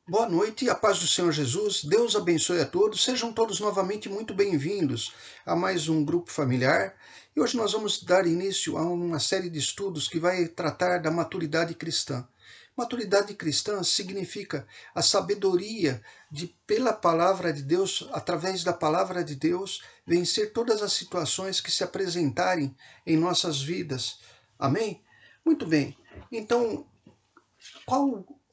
Boa noite, a paz do Senhor Jesus, Deus abençoe a todos, sejam todos novamente muito bem-vindos a mais um grupo familiar. E hoje nós vamos dar início a uma série de estudos que vai tratar da maturidade cristã. Maturidade cristã significa a sabedoria de, pela palavra de Deus, através da palavra de Deus, vencer todas as situações que se apresentarem em nossas vidas. Amém? Muito bem. Então,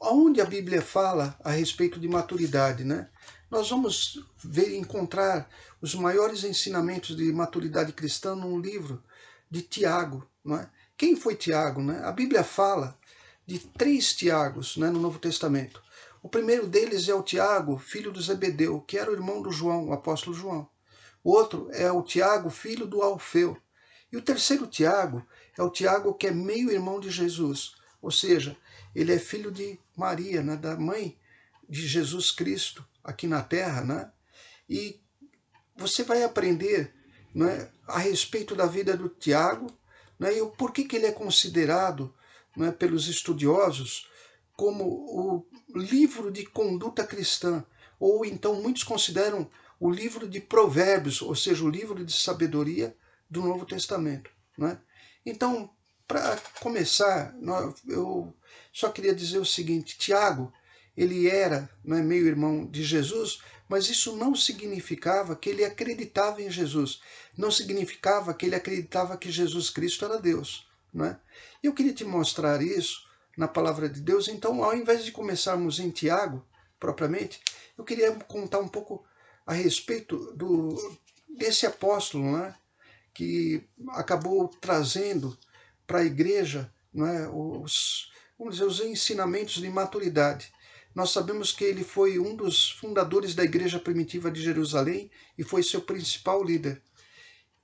aonde a Bíblia fala a respeito de maturidade, né? Nós vamos encontrar os maiores ensinamentos de maturidade cristã num livro de Tiago, não é? Quem foi Tiago, né? A Bíblia fala de 3 Tiagos, né, no Novo Testamento. O primeiro deles é o Tiago, filho do Zebedeu, que era o irmão do João, o apóstolo João. O outro é o Tiago, filho do Alfeu. E o terceiro Tiago é o Tiago que é meio-irmão de Jesus, ou seja, ele é filho de Maria, né, da mãe de Jesus Cristo aqui na Terra, né? E você vai aprender, né, a respeito da vida do Tiago, né, e o porquê que ele é considerado, né, pelos estudiosos como o livro de conduta cristã, ou então muitos consideram o livro de Provérbios, ou seja, o livro de sabedoria do Novo Testamento, né? Então, para começar, eu só queria dizer o seguinte: Tiago, ele era, não é, meio-irmão de Jesus, mas isso não significava que ele acreditava em Jesus, não significava que ele acreditava que Jesus Cristo era Deus, né? E eu queria te mostrar isso na palavra de Deus. Então, ao invés de começarmos em Tiago, propriamente, eu queria contar um pouco a respeito desse apóstolo, né, que acabou trazendo para a igreja, né, vamos dizer, os ensinamentos de maturidade. Nós sabemos que ele foi um dos fundadores da igreja primitiva de Jerusalém e foi seu principal líder.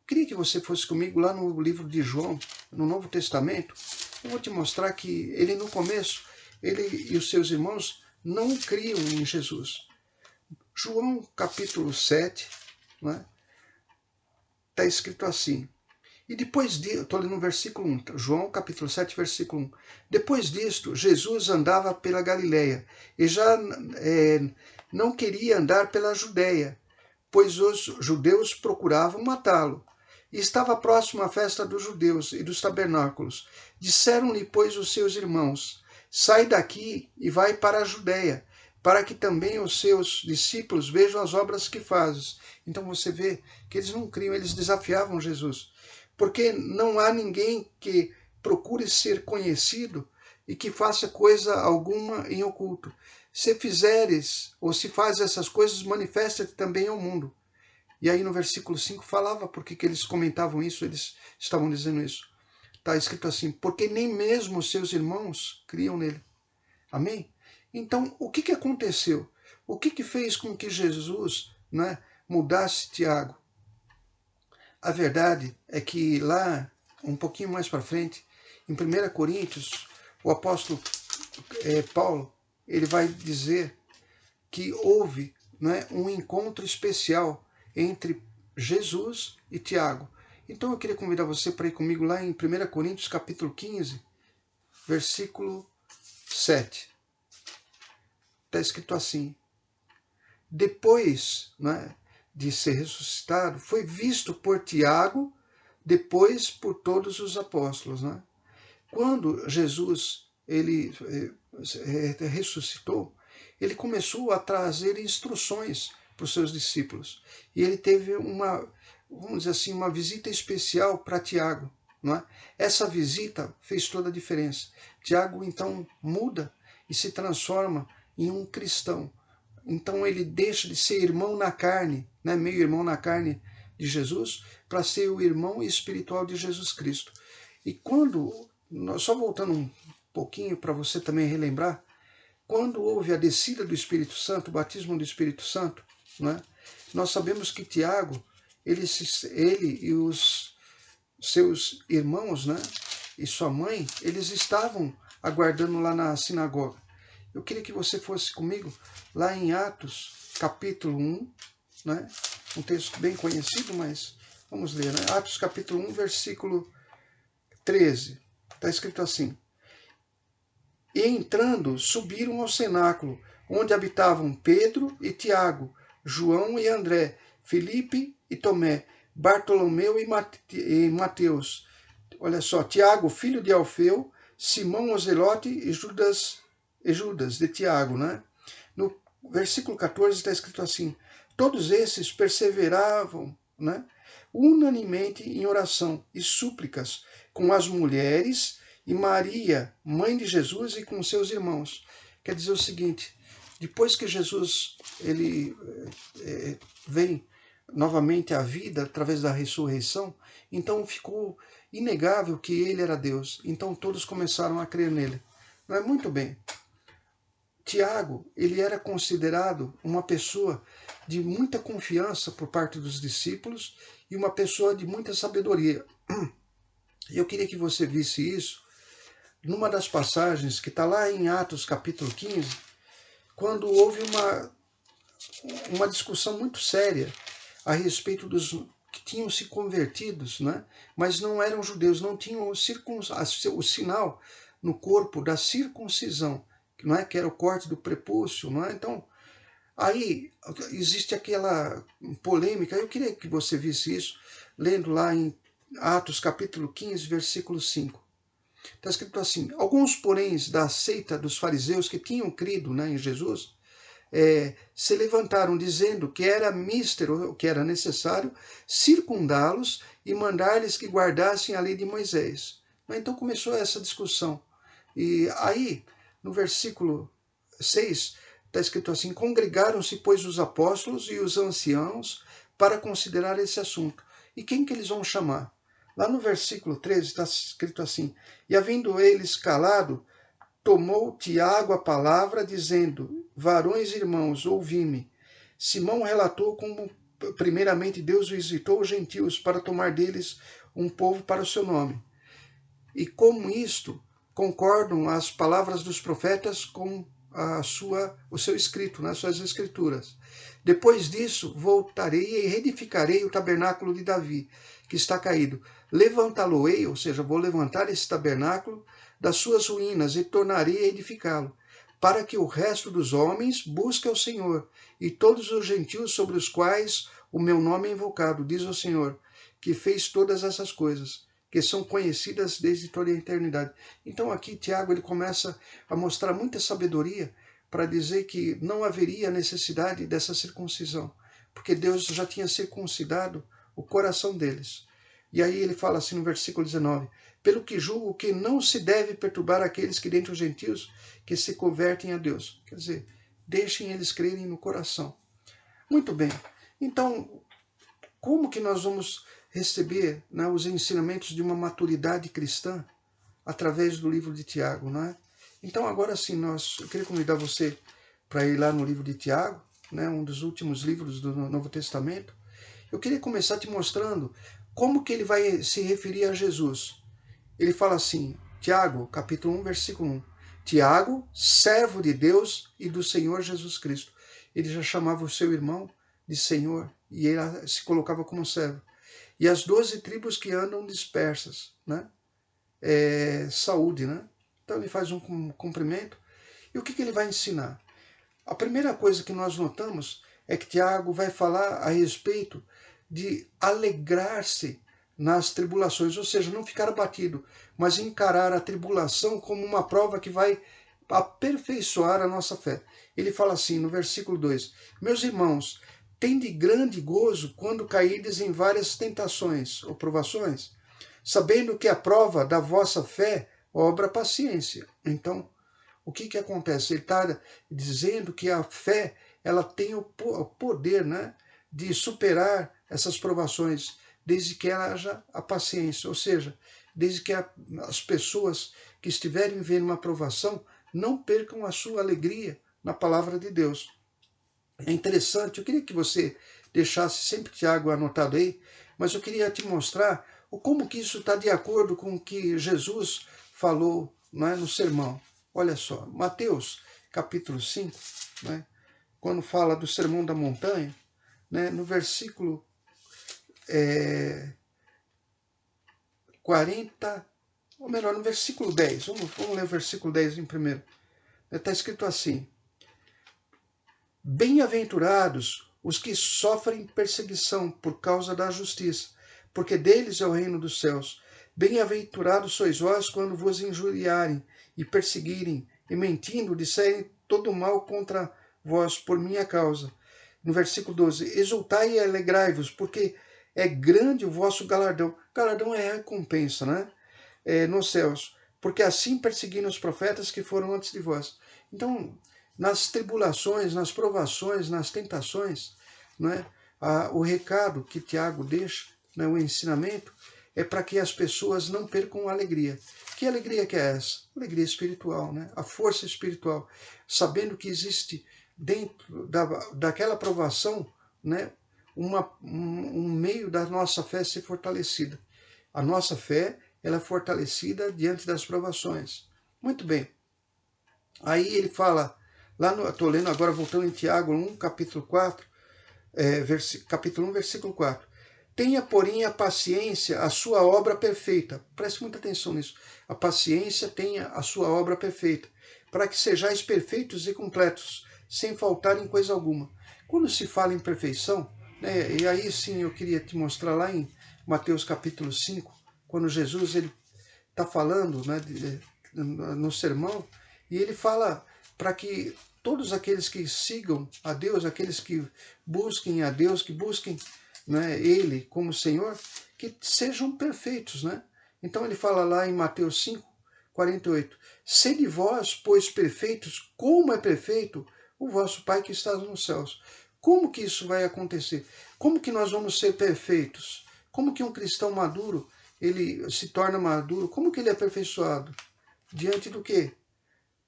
Queria que você fosse comigo lá no livro de João, no Novo Testamento. Eu vou te mostrar que ele, no começo, ele e os seus irmãos não criam em Jesus. João capítulo 7, né, está escrito assim. E depois disso, estou lendo no versículo 1, João capítulo 7, versículo 1. Depois disto, Jesus andava pela Galileia e já não queria andar pela Judéia, pois os judeus procuravam matá-lo. E estava próximo a festa dos judeus e dos tabernáculos. Disseram-lhe, pois, os seus irmãos: sai daqui e vai para a Judéia, para que também os seus discípulos vejam as obras que fazes. Então você vê que eles não criam, eles desafiavam Jesus. Porque não há ninguém que procure ser conhecido e que faça coisa alguma em oculto. Se fizeres, ou se fazes essas coisas, manifesta-te também ao mundo. E aí no versículo 5 falava porque que eles comentavam isso, eles estavam dizendo isso. Está escrito assim, porque nem mesmo os seus irmãos criam nele. Amém? Então, o que aconteceu? O que fez com que Jesus, né, mudasse Tiago? A verdade é que lá, um pouquinho mais para frente, em 1 Coríntios, o apóstolo Paulo, ele vai dizer que houve, né, um encontro especial entre Jesus e Tiago. Então eu queria convidar você para ir comigo lá em 1 Coríntios capítulo 15, versículo 7. Está escrito assim: depois, né, de ser ressuscitado, foi visto por Tiago, depois por todos os apóstolos, né? Quando Jesus ele ressuscitou, ele começou a trazer instruções para os seus discípulos. E ele teve uma, vamos dizer assim, uma visita especial para Tiago. Não é? Essa visita fez toda a diferença. Tiago, então, muda e se transforma em um cristão. Então ele deixa de ser irmão na carne, né, meio irmão na carne de Jesus, para ser o irmão espiritual de Jesus Cristo. E quando, só voltando um pouquinho para você também relembrar, quando houve a descida do Espírito Santo, o batismo do Espírito Santo, né, nós sabemos que Tiago, ele e os seus irmãos, né, e sua mãe, eles estavam aguardando lá na sinagoga. Eu queria que você fosse comigo lá em Atos, capítulo 1, né, um texto bem conhecido, mas vamos ler, né? Atos, capítulo 1, versículo 13. Está escrito assim: E entrando, subiram ao cenáculo, onde habitavam Pedro e Tiago, João e André, Filipe e Tomé, Bartolomeu e Mateus. Olha só, Tiago, filho de Alfeu, Simão o Zelote e Judas de Tiago, né? No versículo 14 está escrito assim: todos esses perseveravam, né, unanimemente em oração e súplicas com as mulheres e Maria, mãe de Jesus, e com seus irmãos. Quer dizer o seguinte: depois que Jesus ele vem novamente à vida através da ressurreição, então ficou inegável que ele era Deus. Então todos começaram a crer nele. Não é? Muito bem. Tiago, ele era considerado uma pessoa de muita confiança por parte dos discípulos e uma pessoa de muita sabedoria. Eu queria que você visse isso numa das passagens que está lá em Atos capítulo 15, quando houve uma discussão muito séria a respeito dos que tinham se convertidos, né? Mas não eram judeus, não tinham o sinal no corpo da circuncisão, não é? Que era o corte do prepúcio, não é? Então, aí existe aquela polêmica. Eu queria que você visse isso, lendo lá em Atos capítulo 15, versículo 5. Está escrito assim: alguns, porém, da seita dos fariseus que tinham crido, né, em Jesus, se levantaram dizendo que era místero, que era necessário circundá-los e mandar-lhes que guardassem a lei de Moisés. Então começou essa discussão. E aí, no versículo 6, está escrito assim: congregaram-se, pois, os apóstolos e os anciãos para considerar esse assunto. E quem que eles vão chamar? Lá no versículo 13 está escrito assim: e havendo eles calado, tomou Tiago a palavra, dizendo: varões irmãos, ouvi-me. Simão relatou como primeiramente Deus visitou os gentios para tomar deles um povo para o seu nome. E como isto concordam as palavras dos profetas com o seu escrito, nas suas escrituras. Depois disso, voltarei e reedificarei o tabernáculo de Davi, que está caído. Levantá-lo-ei, ou seja, vou levantar esse tabernáculo das suas ruínas e tornarei a edificá-lo, para que o resto dos homens busque ao Senhor, e todos os gentios sobre os quais o meu nome é invocado, diz o Senhor, que fez todas essas coisas, que são conhecidas desde toda a eternidade. Então aqui Tiago ele começa a mostrar muita sabedoria para dizer que não haveria necessidade dessa circuncisão, porque Deus já tinha circuncidado o coração deles. E aí ele fala assim no versículo 19: pelo que julgo que não se deve perturbar aqueles que dentre os gentios que se convertem a Deus. Quer dizer, deixem eles crerem no coração. Muito bem. Então, como que nós vamos receber, né, os ensinamentos de uma maturidade cristã através do livro de Tiago, não é? Então agora sim, eu queria convidar você para ir lá no livro de Tiago, né, um dos últimos livros do Novo Testamento. Eu queria começar te mostrando como que ele vai se referir a Jesus. Ele fala assim, Tiago, capítulo 1, versículo 1. Tiago, servo de Deus e do Senhor Jesus Cristo. Ele já chamava o seu irmão de Senhor e ele se colocava como servo. E as 12 tribos que andam dispersas, né? Saúde, né? Então ele faz um cumprimento. E o que ele vai ensinar? A primeira coisa que nós notamos é que Tiago vai falar a respeito de alegrar-se nas tribulações, ou seja, não ficar abatido, mas encarar a tribulação como uma prova que vai aperfeiçoar a nossa fé. Ele fala assim no versículo 2: meus irmãos, tende grande gozo quando caídes em várias tentações ou provações, sabendo que a prova da vossa fé obra paciência. Então, o que acontece? Ele está dizendo que a fé ela tem o poder, né, de superar essas provações, desde que haja a paciência, ou seja, desde que as pessoas que estiverem vivendo uma provação não percam a sua alegria na palavra de Deus. É interessante, eu queria que você deixasse sempre Tiago anotado aí, mas eu queria te mostrar como que isso está de acordo com o que Jesus falou, né, no sermão. Olha só, Mateus capítulo 5, né, quando fala do sermão da montanha, né, no versículo 40, ou melhor, no versículo 10. Vamos ler o versículo 10 em primeiro. Está escrito assim: bem-aventurados os que sofrem perseguição por causa da justiça, porque deles é o reino dos céus. Bem-aventurados sois vós quando vos injuriarem e perseguirem, e mentindo disserem todo mal contra vós por minha causa. No versículo 12: exultai e alegrai-vos, porque é grande o vosso galardão. Galardão é recompensa, né? Nos céus, porque assim perseguiram os profetas que foram antes de vós. Então, nas tribulações, nas provações, nas tentações, né, o recado que Tiago deixa, né, o ensinamento, é para que as pessoas não percam a alegria. Que alegria que é essa? Alegria espiritual, né? A força espiritual, sabendo que existe dentro daquela provação, né, um meio da nossa fé ser fortalecida. A nossa fé, ela é fortalecida diante das provações. Muito bem. Aí ele fala, estou lendo agora, voltando em Tiago 1, capítulo 4, capítulo 1, versículo 4. Tenha, porém, a paciência, a sua obra perfeita. Preste muita atenção nisso. A paciência tenha a sua obra perfeita, para que sejais perfeitos e completos, sem faltar em coisa alguma. Quando se fala em perfeição, né, e aí sim eu queria te mostrar lá em Mateus capítulo 5, quando Jesus está falando, né, no sermão, e ele fala para que todos aqueles que sigam a Deus, aqueles que busquem a Deus, que busquem, né, Ele como Senhor, que sejam perfeitos, né? Então ele fala lá em Mateus 5, 48, sede vós, pois, perfeitos, como é perfeito o vosso Pai que está nos céus. Como que isso vai acontecer? Como que nós vamos ser perfeitos? Como que um cristão maduro, ele se torna maduro? Como que ele é aperfeiçoado? Diante do quê?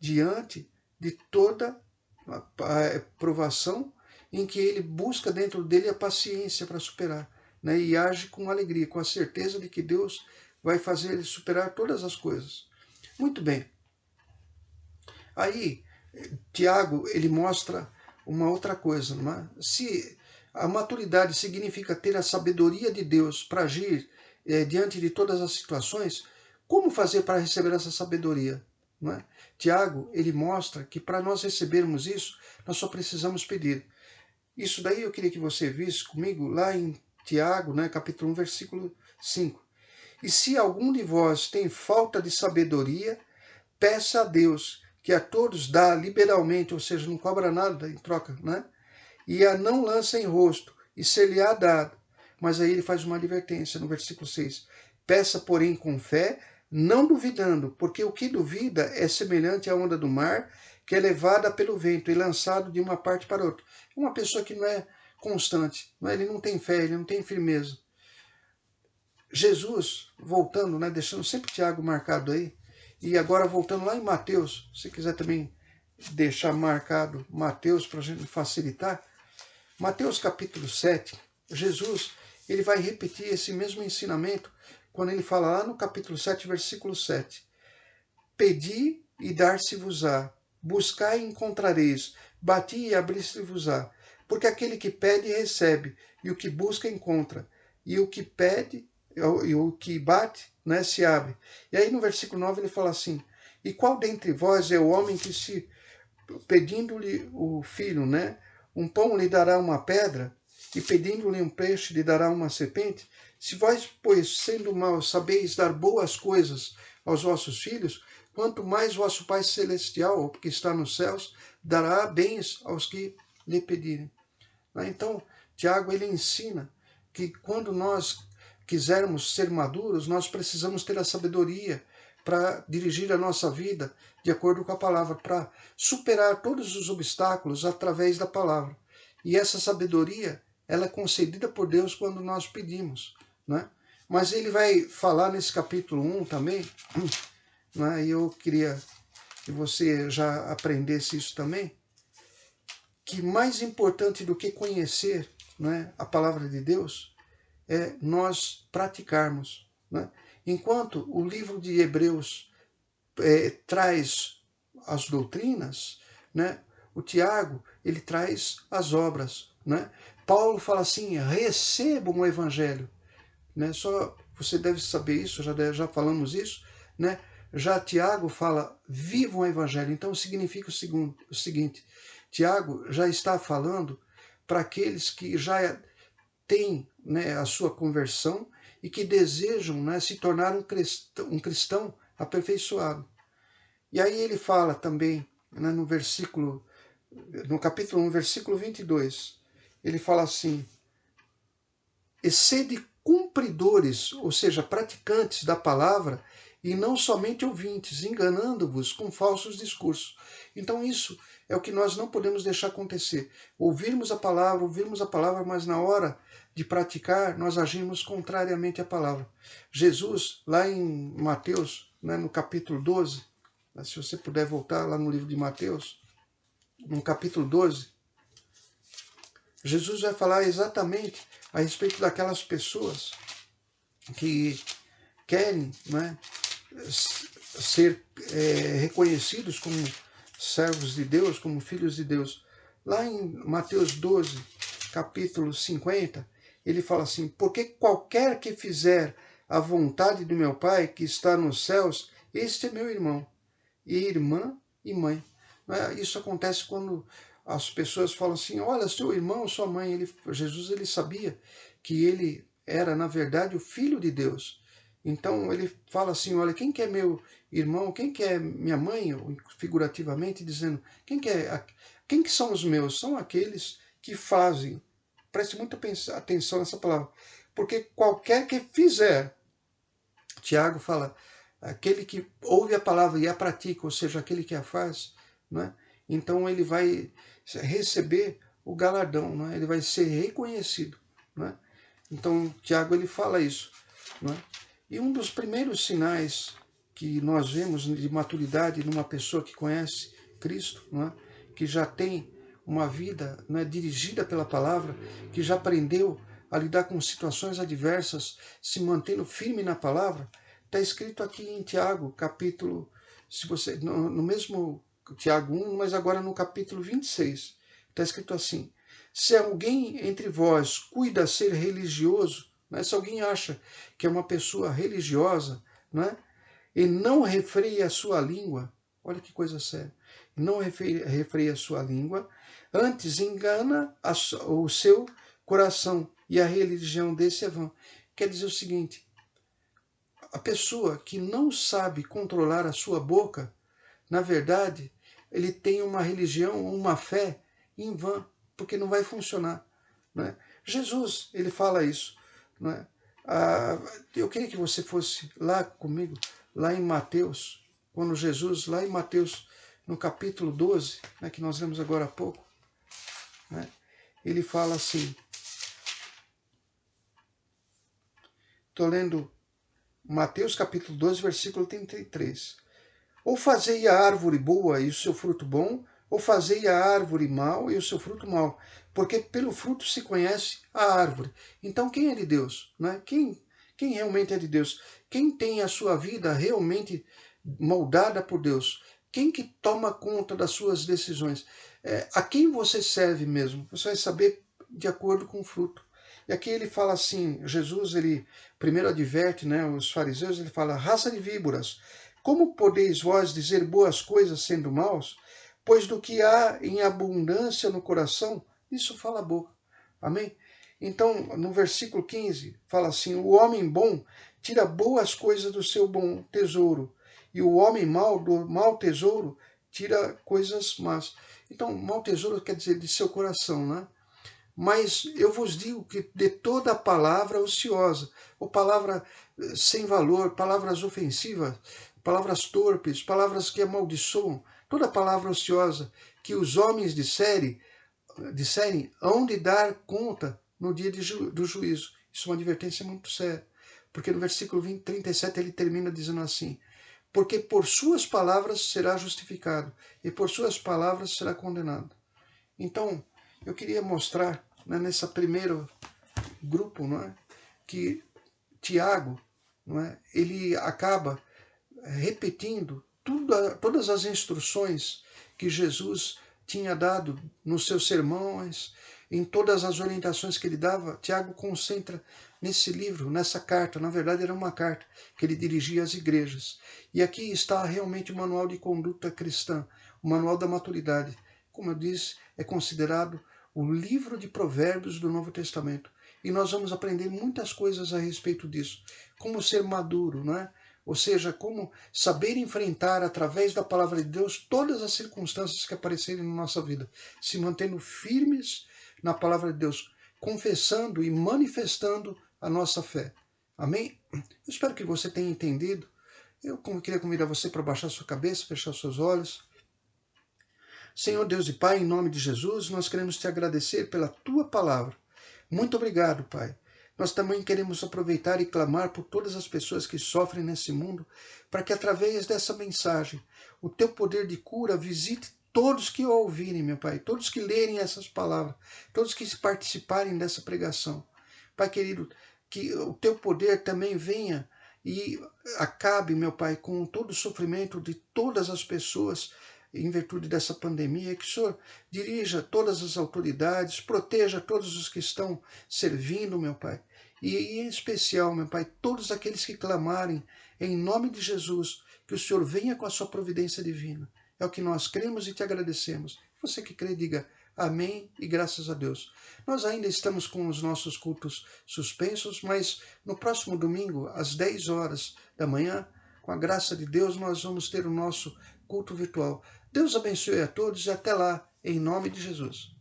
Diante de toda a provação em que ele busca dentro dele a paciência para superar, né? E age com alegria, com a certeza de que Deus vai fazer ele superar todas as coisas. Muito bem. Aí, Tiago, ele mostra uma outra coisa, não é? Se a maturidade significa ter a sabedoria de Deus para agir diante de todas as situações, como fazer para receber essa sabedoria? Não é? Tiago, ele mostra que para nós recebermos isso, nós só precisamos pedir. Isso daí eu queria que você visse comigo lá em Tiago, né, capítulo 1, versículo 5. E se algum de vós tem falta de sabedoria, peça a Deus, que a todos dá liberalmente, ou seja, não cobra nada em troca, né? E a não lança em rosto, e ser-lhe-á dado. Mas aí ele faz uma advertência no versículo 6. Peça, porém, com fé, não duvidando, porque o que duvida é semelhante à onda do mar, que é levada pelo vento e lançado de uma parte para outra. Uma pessoa que não é constante, ele não tem fé, ele não tem firmeza. Jesus, voltando, né, deixando sempre Tiago marcado aí, e agora voltando lá em Mateus, se quiser também deixar marcado Mateus para a gente facilitar, Mateus capítulo 7, Jesus, ele vai repetir esse mesmo ensinamento quando ele fala lá no capítulo 7, versículo 7. Pedi e dar-se-vos-á, buscai e encontrareis, bati e abrir-se-vos-á, porque aquele que pede recebe, e o que busca encontra, e o que pede e o que bate, né, se abre. E aí no versículo 9 ele fala assim, e qual dentre vós é o homem que se, pedindo-lhe o filho, né, um pão lhe dará uma pedra, e pedindo-lhe um peixe lhe dará uma serpente? Se vós, pois, sendo maus, sabeis dar boas coisas aos vossos filhos, quanto mais vosso Pai Celestial, que está nos céus, dará bens aos que lhe pedirem. Então, Tiago, ele ensina que quando nós quisermos ser maduros, nós precisamos ter a sabedoria para dirigir a nossa vida de acordo com a palavra, para superar todos os obstáculos através da palavra. E essa sabedoria, ela é concedida por Deus quando nós pedimos, né? Mas ele vai falar nesse capítulo 1 também, né? E eu queria que você já aprendesse isso também, que mais importante do que conhecer, né, a palavra de Deus é nós praticarmos, né? Enquanto o livro de Hebreus traz as doutrinas, né, o Tiago ele traz as obras, né? Paulo fala assim, recebam o evangelho, né? Só você deve saber isso, já falamos isso, né? Já Tiago fala, vivam o Evangelho. Então significa o seguinte, Tiago já está falando para aqueles que já têm, né, a sua conversão e que desejam, né, se tornar um cristão aperfeiçoado. E aí ele fala também, né, no capítulo 1, versículo 22, ele fala assim, e sede cumpridores, ou seja, praticantes da palavra, e não somente ouvintes, enganando-vos com falsos discursos. Então isso é o que nós não podemos deixar acontecer. Ouvirmos a palavra, mas na hora de praticar, nós agimos contrariamente à palavra. Jesus, lá em Mateus, né, no capítulo 12, se você puder voltar lá no livro de Mateus, no capítulo 12, Jesus vai falar exatamente a respeito daquelas pessoas que querem, né, ser reconhecidos como servos de Deus, como filhos de Deus. Lá em Mateus 12, capítulo 50, ele fala assim, porque qualquer que fizer a vontade do meu Pai que está nos céus, este é meu irmão, e irmã e mãe. Isso acontece quando as pessoas falam assim, olha, seu irmão, sua mãe. Jesus ele sabia que ele era, na verdade, o Filho de Deus. Então ele fala assim, olha, quem que é meu irmão, quem que é minha mãe, figurativamente dizendo, quem que são os meus? São aqueles que fazem. Preste muita atenção nessa palavra. Porque qualquer que fizer, Tiago fala, aquele que ouve a palavra e a pratica, ou seja, aquele que a faz, né? Então ele vai receber o galardão, né? Ele vai ser reconhecido, né? Então Tiago ele fala isso, né? E um dos primeiros sinais que nós vemos de maturidade numa pessoa que conhece Cristo, né? Que já tem uma vida, né, dirigida pela palavra, que já aprendeu a lidar com situações adversas, se mantendo firme na palavra, está escrito aqui em Tiago, capítulo, se você no mesmo Tiago 1, mas agora no capítulo 26, está escrito assim, se alguém entre vós cuida ser religioso, né, se alguém acha que é uma pessoa religiosa, né, e não refreia a sua língua, olha que coisa séria, não refreia a sua língua, antes engana o seu coração, e a religião desse é vã. Quer dizer o seguinte, a pessoa que não sabe controlar a sua boca, na verdade, ele tem uma religião, uma fé em vão, porque não vai funcionar. Né? Jesus, ele fala isso. Né? Eu queria que você fosse lá comigo, lá em Mateus, quando Jesus, lá em Mateus, no capítulo 12, né, que nós lemos agora há pouco, né, ele fala assim, estou lendo Mateus capítulo 12, versículo 33. Ou fazei a árvore boa e o seu fruto bom, ou fazei a árvore mal e o seu fruto mal, porque pelo fruto se conhece a árvore. Então quem é de Deus? Né? Quem realmente é de Deus? Quem tem a sua vida realmente moldada por Deus? Quem que toma conta das suas decisões? A quem você serve mesmo? Você vai saber de acordo com o fruto. E aqui ele fala assim, Jesus, ele primeiro adverte, né, os fariseus, ele fala, raça de víboras, como podeis vós dizer boas coisas sendo maus? Pois do que há em abundância no coração, isso fala a boca. Amém? Então, no versículo 15, fala assim, o homem bom tira boas coisas do seu bom tesouro, e o homem mau do mau tesouro tira coisas más. Então, mau tesouro quer dizer de seu coração, né? Mas eu vos digo que de toda palavra ociosa, ou palavra sem valor, palavras ofensivas, palavras torpes, palavras que amaldiçoam, toda palavra ociosa que os homens disserem, hão de dar conta no dia do juízo. Isso é uma advertência muito séria, porque no versículo 37 ele termina dizendo assim, porque por suas palavras será justificado, e por suas palavras será condenado. Então, eu queria mostrar, né, nesse primeiro grupo, não é, que Tiago, não é, ele acaba repetindo todas as instruções que Jesus tinha dado nos seus sermões, em todas as orientações que ele dava, Tiago concentra nesse livro, nessa carta. Na verdade, era uma carta que ele dirigia às igrejas. E aqui está realmente o manual de conduta cristã, o manual da maturidade. Como eu disse, é considerado o livro de Provérbios do Novo Testamento. E nós vamos aprender muitas coisas a respeito disso. Como ser maduro, não é? Ou seja, como saber enfrentar, através da palavra de Deus, todas as circunstâncias que aparecerem na nossa vida, se mantendo firmes na palavra de Deus, confessando e manifestando a nossa fé. Amém? Eu espero que você tenha entendido. Eu queria convidar você para baixar sua cabeça, fechar seus olhos. Senhor Deus e Pai, em nome de Jesus, nós queremos te agradecer pela tua palavra. Muito obrigado, Pai. Nós também queremos aproveitar e clamar por todas as pessoas que sofrem nesse mundo, para que através dessa mensagem, o teu poder de cura visite todos que o ouvirem, meu Pai, todos que lerem essas palavras, todos que participarem dessa pregação. Pai querido, que o teu poder também venha e acabe, meu Pai, com todo o sofrimento de todas as pessoas em virtude dessa pandemia, que o Senhor dirija todas as autoridades, proteja todos os que estão servindo, meu Pai, e em especial, meu Pai, todos aqueles que clamarem em nome de Jesus, que o Senhor venha com a sua providência divina. É o que nós cremos e te agradecemos. Você que crê, diga amém e graças a Deus. Nós ainda estamos com os nossos cultos suspensos, mas no próximo domingo, às 10 horas da manhã, com a graça de Deus, nós vamos ter o nosso culto virtual. Deus abençoe a todos e até lá, em nome de Jesus.